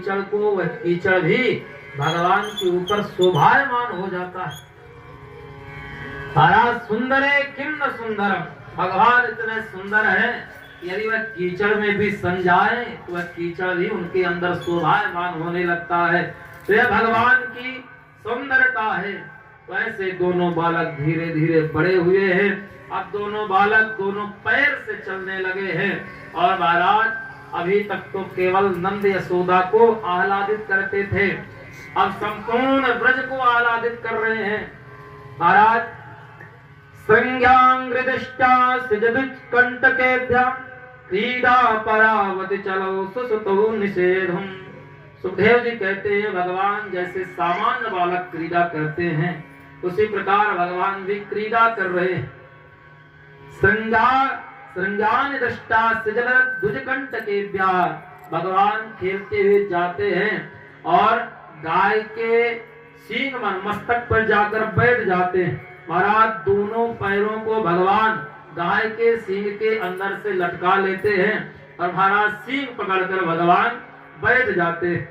कीचड़ को वह कीचड़ भी भगवान के ऊपर शोभायमान हो जाता है। महाराज सुंदरे किम न सुंदरम, भगवान इतने सुंदर है, यदि वह कीचड़ में भी सम जाए तो वह कीचड़ भी उनके अंदर शोभायमान होने लगता है। तो यह भगवान की सुंदरता है। वैसे दोनों बालक धीरे धीरे बड़े हुए हैं। अब दोनों बालक दोनों पैर से चलने लगे हैं। और महाराज अभी तक तो केवल नंद यशोदा को आह्लादित करते थे, अब संपूर्ण ब्रज को आह्लादित कर रहे हैं। महाराज संज्ञांग्रदृष्टा सिजदुत्कंटकेभ्यः क्रीडा परावति चलो सुसुतो निषेधम। सुखदेव जी कहते हैं भगवान जैसे सामान्य बालक क्रीड़ा करते हैं उसी प्रकार भगवान भी क्रीड़ा कर रहे हैं। संज्ञान दृष्टा सिजल दुजकंटकेभ्यः, भगवान खेलते हुए जाते हैं और गाय के सींग पर मस्तक पर जाकर बैठ जाते हैं। महाराज दोनों पैरों को भगवान गाय के सींग के अंदर से लटका लेते हैं और महाराज सींग पकड़कर भगवान बैठ जाते हैं।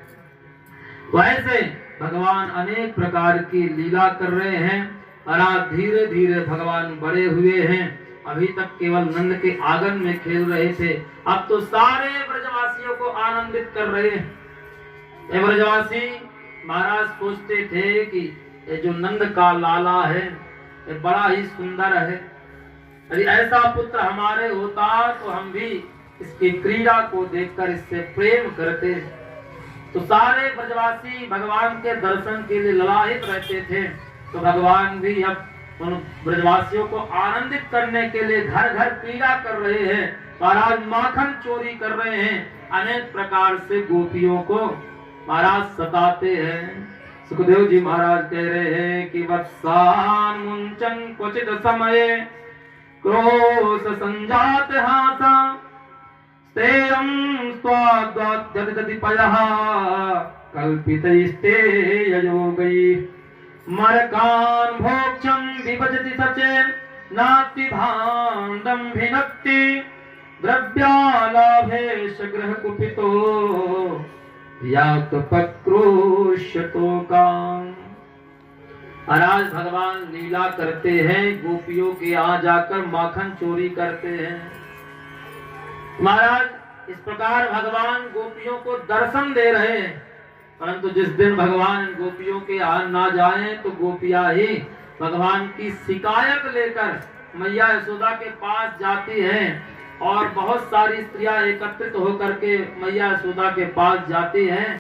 वैसे भगवान अनेक प्रकार की लीला कर रहे हैं। महाराज धीरे धीरे भगवान बड़े हुए हैं। अभी तक केवल नंद के आंगन में खेल रहे थे, अब तो सारे ब्रजवासियों को आनंदित कर रहे हैं। ये ब्रजवासी महाराज सोचते थे कि ये जो नंद का लाला है ये बड़ा ही सुंदर है, यदि ऐसा पुत्र हमारे होता तो हम भी इसकी क्रीड़ा को देखकर इससे प्रेम करते। तो सारे ब्रजवासी भगवान के दर्शन के लिए ललायित रहते थे। तो भगवान भी अब उन ब्रजवासियों को आनंदित करने के लिए घर घर क्रीड़ा कर रहे हैं। महाराज माखन चोरी कर रहे हैं, अनेक प्रकार से गोपियों को महाराज सताते हैं। सुखदेव जी महाराज कह रहे हैं कि वत्सान मुंचन क्वचित समय क्रोश संजात हासा स्तेयं स्वाद्वाद्यदिपयः कल्पितैस्ते ययोगैः मरकान् भोक्षं विभजति सचेन नास्ति भाण्डं भिनक्ति द्रव्यालाभेश ग्रह कुपितो यात पक्रोशतो काम। महाराज भगवान लीला करते हैं, गोपियों के यहाँ जाकर माखन चोरी करते हैं। महाराज इस प्रकार भगवान गोपियों को दर्शन दे रहे हैं, परंतु जिस दिन भगवान गोपियों के यहाँ ना जाएं तो गोपियां ही भगवान की शिकायत लेकर मैया यशोदा के पास जाती हैं और बहुत सारी स्त्रियां एकत्रित होकर के मैया यशोदा के पास जाती हैं